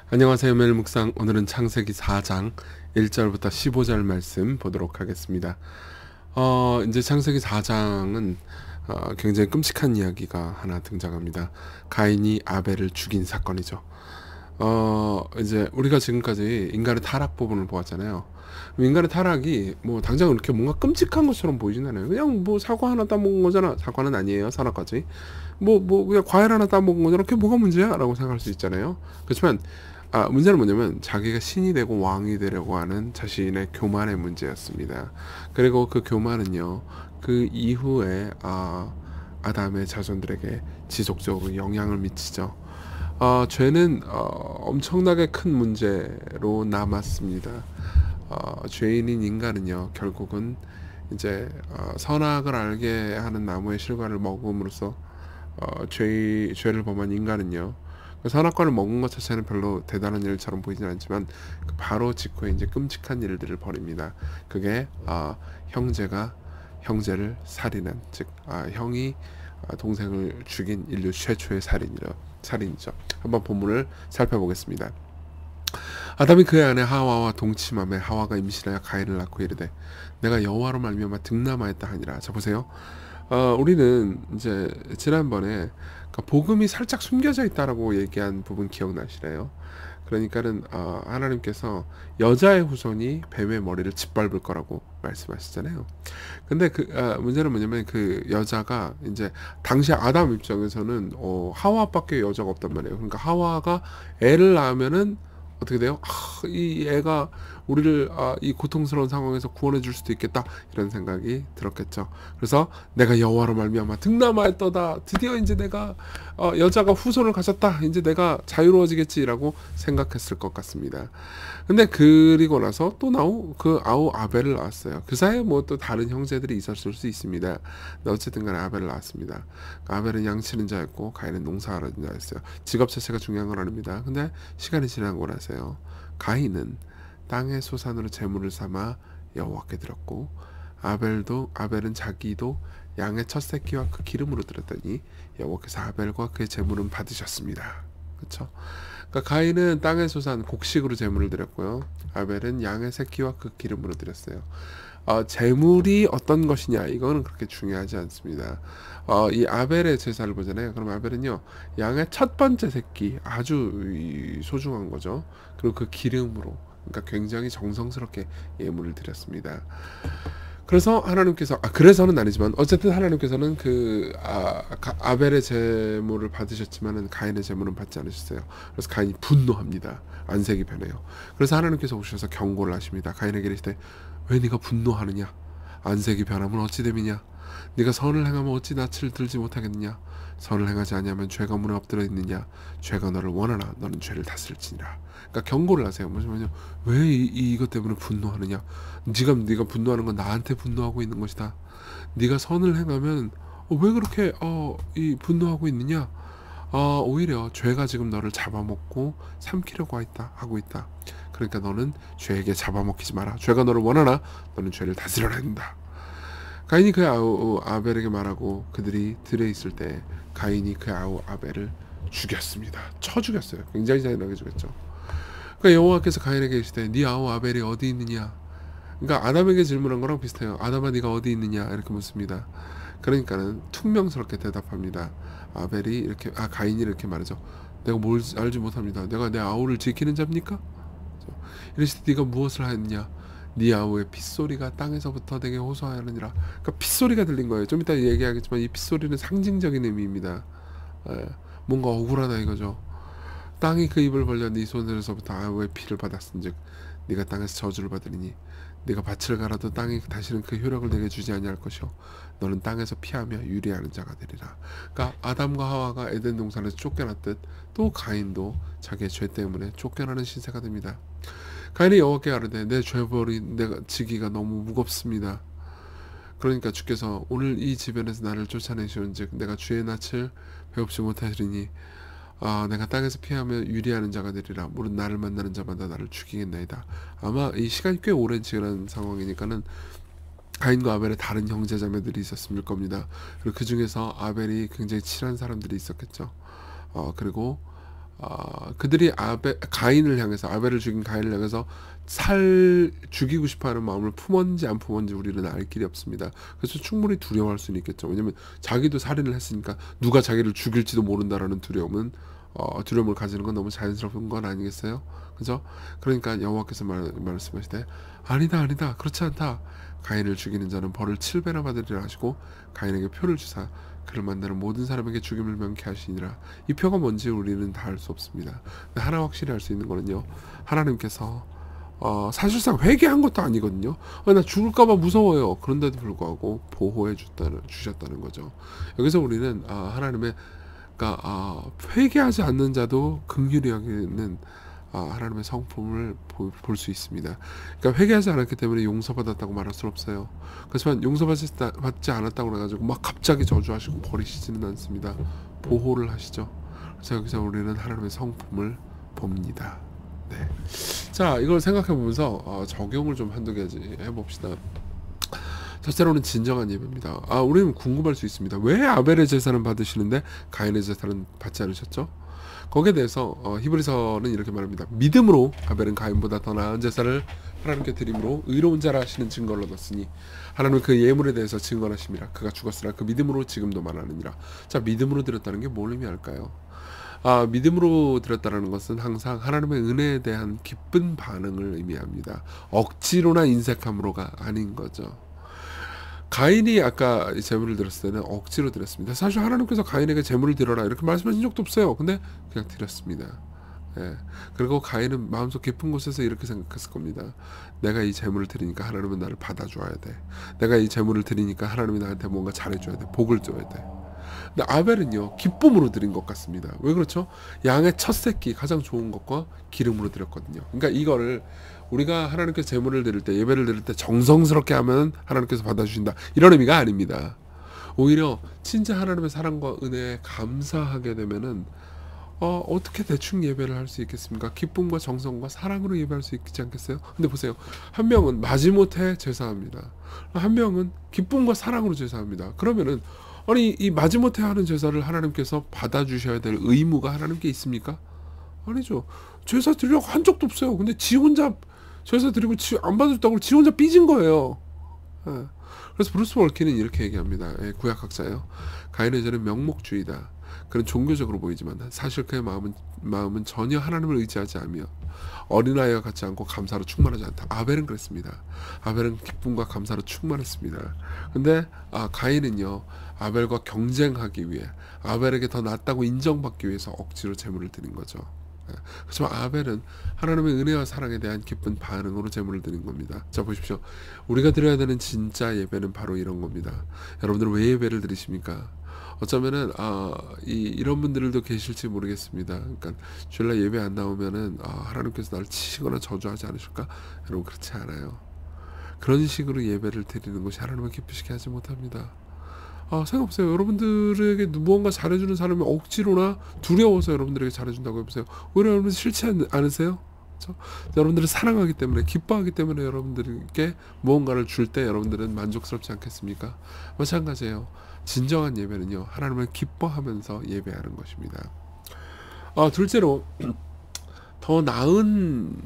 안녕하세요. 매일 묵상. 오늘은 창세기 4장 1절부터 15절 말씀 보도록 하겠습니다. 이제 창세기 4장은 굉장히 끔찍한 이야기가 하나 등장합니다. 가인이 아벨을 죽인 사건이죠. 이제 우리가 지금까지 인간의 타락 부분을 보았잖아요. 인간의 타락이 뭐 당장 이렇게 뭔가 끔찍한 것처럼 보이진 않아요. 그냥 뭐 사과 하나 따먹은 거잖아. 사과는 아니에요. 산화까지. 그냥 과일 하나 따먹은 거잖아. 그게 뭐가 문제야? 라고 생각할 수 있잖아요. 그렇지만 문제는 뭐냐면 자기가 신이 되고 왕이 되려고 하는 자신의 교만의 문제였습니다. 그리고 그 교만은요, 그 이후에 아담의 자손들에게 지속적으로 영향을 미치죠. 죄는 엄청나게 큰 문제로 남았습니다. 죄인인 인간은요, 결국은 이제 선악을 알게 하는 나무의 실과를 먹음으로써 죄를 범한 인간은요, 그 선악과를 먹은 것 자체는 별로 대단한 일처럼 보이진 않지만 그 바로 직후에 이제 끔찍한 일들을 벌입니다. 그게 형제가 형제를 살인한, 즉 형이 동생을 죽인 인류 최초의 살인이죠. 한번 본문을 살펴보겠습니다. 아담이 그의 아내 하와와 동침함에 하와가 임신하여 가인을 낳고 이르되 내가 여호와로 말미암아 득남하였다 하니라. 자 보세요. 우리는 이제 지난번에 복음이 살짝 숨겨져 있다라고 얘기한 부분 기억나시나요? 그러니까는 하나님께서 여자의 후손이 뱀의 머리를 짓밟을 거라고 말씀하시잖아요. 근데 문제는 뭐냐면 그 여자가 이제 당시 아담 입장에서는 하와밖에 여자가 없단 말이에요. 그러니까 하와가 애를 낳으면은 어떻게 돼요? 이 애가 우리를 이 고통스러운 상황에서 구원해 줄 수도 있겠다, 이런 생각이 들었겠죠. 그래서 내가 여호와로 말미암아 득남하였도다, 드디어 이제 내가 여자가 후손을 가졌다, 이제 내가 자유로워지겠지라고 생각했을 것 같습니다. 근데 그리고 나서 또 그 아우 아벨을 낳았어요. 그 사이에 뭐 또 다른 형제들이 있었을 수 있습니다. 근데 어쨌든 간에 아벨을 낳았습니다. 아벨은 양치는 자였고 가인은 농사하는 자였어요. 직업 자체가 중요한 건 아닙니다. 근데 시간이 지나고 나서요, 가인은 땅의 소산으로 제물을 삼아 여호와께 드렸고 아벨은 자기도 양의 첫 새끼와 그 기름으로 드렸더니 여호와께서 아벨과 그의 제물은 받으셨습니다. 그렇죠? 그러니까 가인은 땅의 소산 곡식으로 제물을 드렸고요, 아벨은 양의 새끼와 그 기름으로 드렸어요. 제물이 어떤 것이냐, 이거는 그렇게 중요하지 않습니다. 이 아벨의 제사를 보잖아요. 그럼 아벨은요, 양의 첫 번째 새끼, 아주 소중한 거죠. 그리고 그 기름으로, 그러니까 굉장히 정성스럽게 예물을 드렸습니다. 그래서 하나님께서 그래서는 아니지만 어쨌든 하나님께서는 아벨의 제물을 받으셨지만은 가인의 제물은 받지 않으셨어요. 그래서 가인이 분노합니다. 안색이 변해요. 그래서 하나님께서 오셔서 경고를 하십니다. 가인에게 이르시되 왜 네가 분노하느냐? 안색이 변하면 어찌 됨이냐? 네가 선을 행하면 어찌 낯을 들지 못하겠느냐? 선을 행하지 아니하면 죄가 문에 엎드려 있느냐? 죄가 너를 원하나 너는 죄를 다스릴지니라. 그러니까 경고를 하세요. 뭐냐면 왜 이것 때문에 분노하느냐? 네가 분노하는 건 나한테 분노하고 있는 것이다. 네가 선을 행하면 왜 그렇게 이 분노하고 있느냐? 오히려 죄가 지금 너를 잡아먹고 삼키려고 하고 있다. 그러니까 너는 죄에게 잡아먹히지 마라. 죄가 너를 원하나 너는 죄를 다스려야 한다. 가인이 그 아우 아벨에게 말하고 그들이 들에 있을 때 가인이 그 아우 아벨을 죽였습니다. 쳐 죽였어요. 굉장히 잔인하게 죽였죠. 그러니까 여호와께서 가인에게 이르시되 네 아우 아벨이 어디 있느냐? 그러니까 아담에게 질문한 거랑 비슷해요. 아담아 네가 어디 있느냐? 이렇게 묻습니다. 그러니까는 퉁명스럽게 대답합니다. 가인이 이렇게 말하죠. 내가 뭘 알지 못합니다. 내가 내 아우를 지키는 자입니까? 이르시되 네가 무엇을 하였느냐? 네 아우의 핏소리가 땅에서부터 내게 호소하느니라. 그러니까 핏소리가 들린 거예요. 좀 이따 얘기하겠지만 이 핏소리는 상징적인 의미입니다. 뭔가 억울하다 이거죠. 땅이 그 입을 벌려 네 손에서부터 아우의 피를 받았은즉 네가 땅에서 저주를 받으리니 네가 밭을 갈아도 땅이 다시는 그 효력을 내게 주지 아니할 것이요 너는 땅에서 피하며 유리하는 자가 되리라. 그러니까 아담과 하와가 에덴 동산에서 쫓겨났듯 또 가인도 자기의 죄 때문에 쫓겨나는 신세가 됩니다. 가인이 여호와께 아뢰되 내 죄벌이 내가 지기가 너무 무겁습니다. 그러니까 주께서 오늘 이 지변에서 나를 쫓아내시온즉 내가 주의 낯을 배웁지 못하리니 내가 땅에서 피하며 유리하는 자가 되리라. 무릇 나를 만나는 자마다 나를 죽이겠나이다. 아마 이 시간이 꽤 오랜 지난 상황이니까는 가인과 아벨의 다른 형제 자매들이 있었을 겁니다. 그리고 그 중에서 아벨이 굉장히 친한 사람들이 있었겠죠. 그리고 그들이 가인을 향해서, 아벨을 죽인 가인을 향해서 죽이고 싶어하는 마음을 품었는지 안 품었는지 우리는 알 길이 없습니다. 그래서 충분히 두려워할 수는 있겠죠. 왜냐면 자기도 살인을 했으니까 누가 자기를 죽일지도 모른다라는 두려움을 가지는 건 너무 자연스러운 건 아니겠어요? 그죠? 그러니까 여호와께서 말씀하시되 아니다 그렇지 않다. 가인을 죽이는 자는 벌을 7배나 받으리라 하시고 가인에게 표를 주사 그를 만나는 모든 사람에게 죽임을 명케 하시니라. 이 표가 뭔지 우리는 다 알 수 없습니다. 근데 하나 확실히 알 수 있는 거는요, 하나님께서 사실상 회개한 것도 아니거든요. 나 죽을까봐 무서워요. 그런데도 불구하고 보호해 주셨다는 거죠. 여기서 우리는 하나님의, 그러니까 회개하지 않는 자도 긍휼히 여기는 하나님의 성품을 볼 수 있습니다. 그러니까 회개하지 않았기 때문에 용서받았다고 말할 수 없어요. 그렇지만 용서받지 않았다고 해가지고 막 갑자기 저주하시고 버리시지는 않습니다. 보호를 하시죠. 그래서 여기서 우리는 하나님의 성품을 봅니다. 네. 자, 이걸 생각해 보면서 적용을 좀 한두 가지 해봅시다. 첫째로는 진정한 예배입니다. 우리는 궁금할 수 있습니다. 왜 아벨의 제사는 받으시는데 가인의 제사는 받지 않으셨죠? 거기에 대해서 히브리서는 이렇게 말합니다. 믿음으로 아벨은 가인보다 더 나은 제사를 하나님께 드림으로 의로운 자라 하시는 증거를 얻었으니 하나님은 그 예물에 대해서 증언하심이라. 그가 죽었으나 그 믿음으로 지금도 말하느니라. 자, 믿음으로 드렸다는 게 뭘 의미할까요? 믿음으로 드렸다는 것은 항상 하나님의 은혜에 대한 기쁜 반응을 의미합니다. 억지로나 인색함으로가 아닌 거죠. 가인이 아까 제물을 드렸을 때는 억지로 드렸습니다. 사실 하나님께서 가인에게 제물을 드려라 이렇게 말씀하신 적도 없어요. 근데 그냥 드렸습니다. 예. 그리고 가인은 마음속 깊은 곳에서 이렇게 생각했을 겁니다. 내가 이 제물을 드리니까 하나님은 나를 받아줘야 돼. 내가 이 제물을 드리니까 하나님이 나한테 뭔가 잘해줘야 돼. 복을 줘야 돼. 근데 아벨은요, 기쁨으로 드린 것 같습니다. 왜 그렇죠? 양의 첫 새끼 가장 좋은 것과 기름으로 드렸거든요. 그러니까 이거를 우리가 하나님께서 제물을 드릴 때, 예배를 드릴 때 정성스럽게 하면 하나님께서 받아주신다 이런 의미가 아닙니다. 오히려 진짜 하나님의 사랑과 은혜에 감사하게 되면은 어떻게 대충 예배를 할 수 있겠습니까? 기쁨과 정성과 사랑으로 예배할 수 있지 않겠어요? 근데 보세요, 한 명은 마지못해 제사합니다. 한 명은 기쁨과 사랑으로 제사합니다. 그러면은 아니, 이 마지못해 하는 제사를 하나님께서 받아주셔야 될 의무가 하나님께 있습니까? 아니죠. 제사 드리려고 한 적도 없어요. 근데 지 혼자 제사 드리고 안 받아줬다고 지 혼자 삐진 거예요. 예. 그래서 브루스 월키는 이렇게 얘기합니다. 구약학자예요. 가인의 죄는 명목주의다. 그는 종교적으로 보이지만 사실 그의 마음은 전혀 하나님을 의지하지 않으며 어린아이와 같지 않고 감사로 충만하지 않다. 아벨은 그랬습니다. 아벨은 기쁨과 감사로 충만했습니다. 근데 가인은요, 아벨과 경쟁하기 위해, 아벨에게 더 낫다고 인정받기 위해서 억지로 제물을 드린 거죠. 그렇지만 아벨은 하나님의 은혜와 사랑에 대한 기쁜 반응으로 제물을 드린 겁니다. 자, 보십시오. 우리가 드려야 되는 진짜 예배는 바로 이런 겁니다. 여러분들은 왜 예배를 드리십니까? 어쩌면은 이런 분들도 계실지 모르겠습니다. 그러니까 주일날 예배 안 나오면은 하나님께서 나를 치시거나 저주하지 않으실까? 여러분, 그렇지 않아요. 그런 식으로 예배를 드리는 것이 하나님을 기쁘시게 하지 못합니다. 생각해보세요. 여러분들에게 무언가 잘해주는 사람이 억지로나 두려워서 여러분들에게 잘해준다고 해보세요. 오히려 여러분 싫지 않으세요? 그렇죠? 여러분들을 사랑하기 때문에, 기뻐하기 때문에 여러분들에게 무언가를 줄 때 여러분들은 만족스럽지 않겠습니까? 마찬가지예요. 진정한 예배는요, 하나님을 기뻐하면서 예배하는 것입니다. 둘째로 더 나은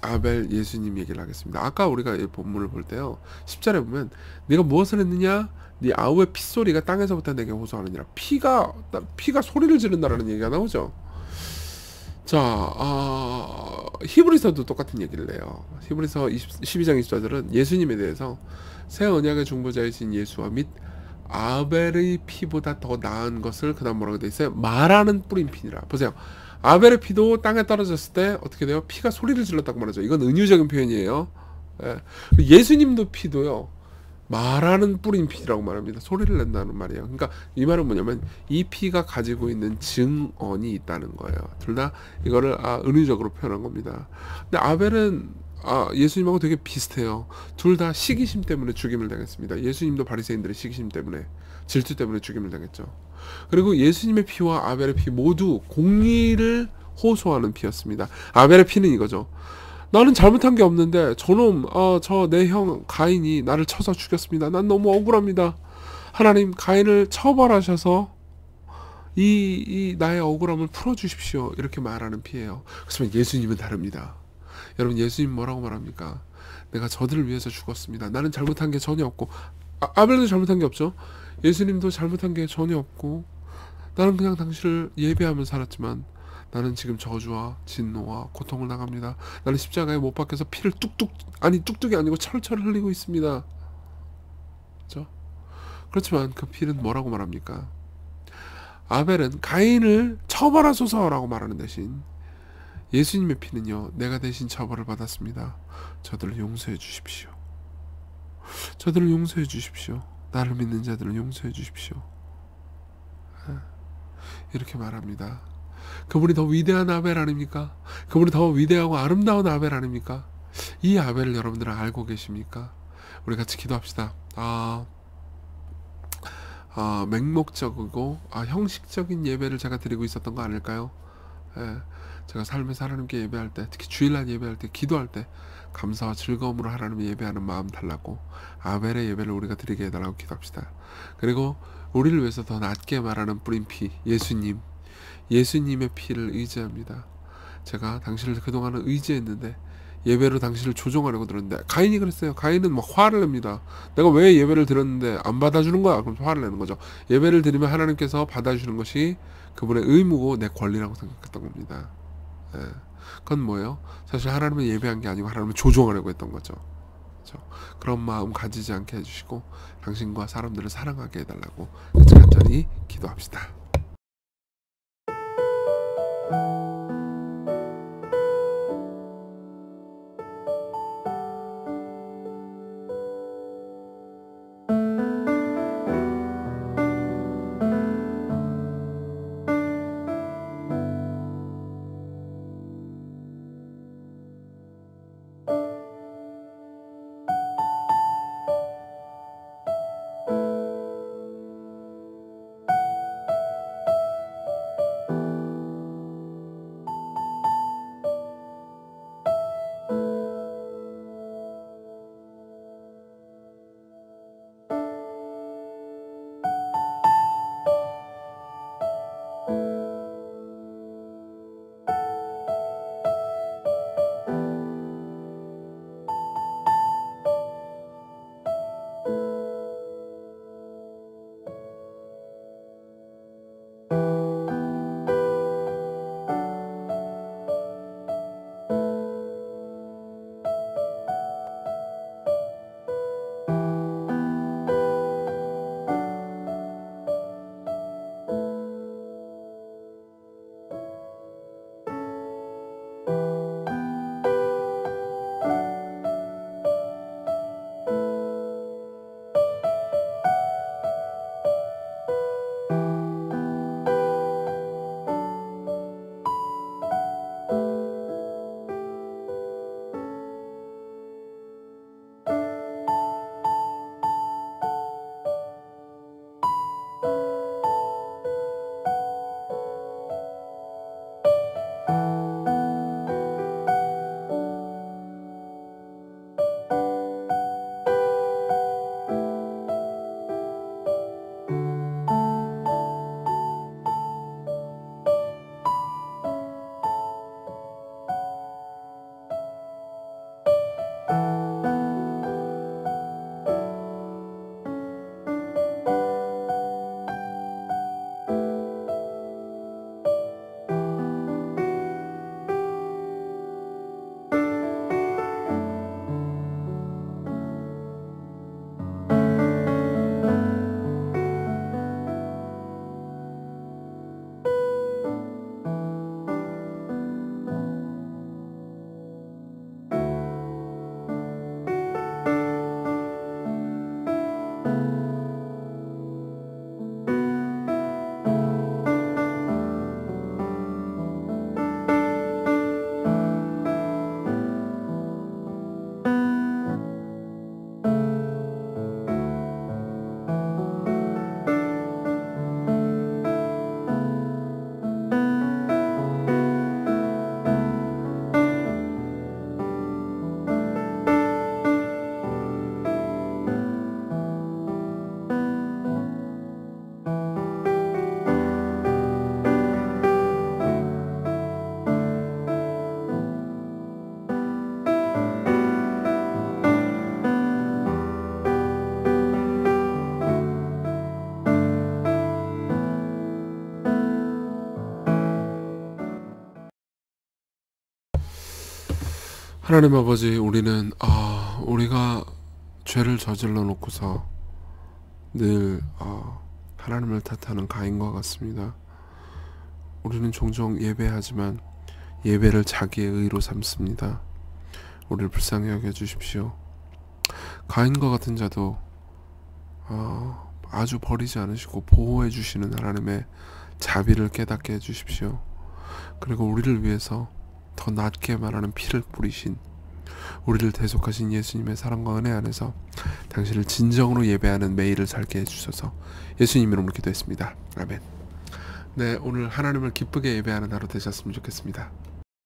아벨 예수님 얘기를 하겠습니다. 아까 우리가 이 본문을 볼 때요, 10절에 보면 네가 무엇을 했느냐? 네 아우의 핏소리가 땅에서부터 내게 호소하느니라. 피가 소리를 지른다라는 얘기가 나오죠. 자, 히브리서도 똑같은 얘기를 해요. 히브리서 12장 24절은 예수님에 대해서 새 언약의 중보자이신 예수와 및 아벨의 피보다 더 나은 것을, 그 다음 뭐라고 돼 있어요? 말하는 뿌린 피니라. 보세요. 아벨의 피도 땅에 떨어졌을 때 어떻게 돼요? 피가 소리를 질렀다고 말하죠. 이건 은유적인 표현이에요. 예수님도 피도요, 말하는 뿌린 피라고 말합니다. 소리를 낸다는 말이에요. 그러니까 이 말은 뭐냐면 이 피가 가지고 있는 증언이 있다는 거예요. 둘 다 이거를 은유적으로 표현한 겁니다. 근데 아벨은 예수님하고 되게 비슷해요. 둘 다 시기심 때문에 죽임을 당했습니다. 예수님도 바리새인들의 시기심 때문에, 질투 때문에 죽임을 당했죠. 그리고 예수님의 피와 아벨의 피 모두 공의를 호소하는 피였습니다. 아벨의 피는 이거죠. 나는 잘못한 게 없는데 저놈, 저 내 형 가인이 나를 쳐서 죽였습니다. 난 너무 억울합니다. 하나님, 가인을 처벌하셔서 이 나의 억울함을 풀어주십시오. 이렇게 말하는 피예요. 그렇지만 예수님은 다릅니다. 여러분, 예수님 뭐라고 말합니까? 내가 저들을 위해서 죽었습니다. 나는 잘못한 게 전혀 없고, 아벨도 잘못한 게 없죠. 예수님도 잘못한 게 전혀 없고, 나는 그냥 당신을 예배하며 살았지만 나는 지금 저주와 진노와 고통을 당합니다. 나는 십자가에 못 박혀서 피를 뚝뚝이 아니고 철철 흘리고 있습니다. 그렇죠? 그렇지만 그 피는 뭐라고 말합니까? 아벨은 가인을 처벌하소서라고 말하는 대신 예수님의 피는요, 내가 대신 처벌을 받았습니다. 저들을 용서해 주십시오. 저들을 용서해 주십시오. 나를 믿는 자들을 용서해 주십시오. 이렇게 말합니다. 그분이 더 위대한 아벨 아닙니까? 그분이 더 위대하고 아름다운 아벨 아닙니까? 이 아벨을 여러분들은 알고 계십니까? 우리 같이 기도합시다. 맹목적이고 형식적인 예배를 제가 드리고 있었던 거 아닐까요? 예, 제가 삶에서 하나님께 예배할 때, 특히 주일날 예배할 때, 기도할 때 감사와 즐거움으로 하나님 예배하는 마음 달라고 아벨의 예배를 우리가 드리게 해달라고 기도합시다. 그리고 우리를 위해서 더 낫게 말하는 뿌린 피, 예수님의 피를 의지합니다. 제가 당신을 그동안은 의지했는데 예배로 당신을 조종하려고 들었는데, 가인이 그랬어요. 가인은 막 화를 냅니다. 내가 왜 예배를 드렸는데 안 받아주는 거야? 그럼 화를 내는 거죠. 예배를 드리면 하나님께서 받아주는 것이 그분의 의무고 내 권리라고 생각했던 겁니다. 예. 그건 뭐예요? 사실 하나님을 예배한 게 아니고 하나님을 조종하려고 했던 거죠. 그렇죠? 그런 마음 가지지 않게 해주시고 당신과 사람들을 사랑하게 해달라고 간절히 기도합시다. 하나님 아버지, 우리는 우리가 죄를 저질러 놓고서 늘 하나님을 탓하는 가인과 같습니다. 우리는 종종 예배하지만 예배를 자기의 의로 삼습니다. 우리를 불쌍히 여겨주십시오. 가인과 같은 자도 아주 버리지 않으시고 보호해 주시는 하나님의 자비를 깨닫게 해주십시오. 그리고 우리를 위해서 더 낫게 말하는 피를 뿌리신, 우리를 대속하신 예수님의 사랑과 은혜 안에서 당신을 진정으로 예배하는 매일을 살게 해주셔서 예수님 이름으로 기도했습니다. 아멘. 네, 오늘 하나님을 기쁘게 예배하는 하루 되셨으면 좋겠습니다.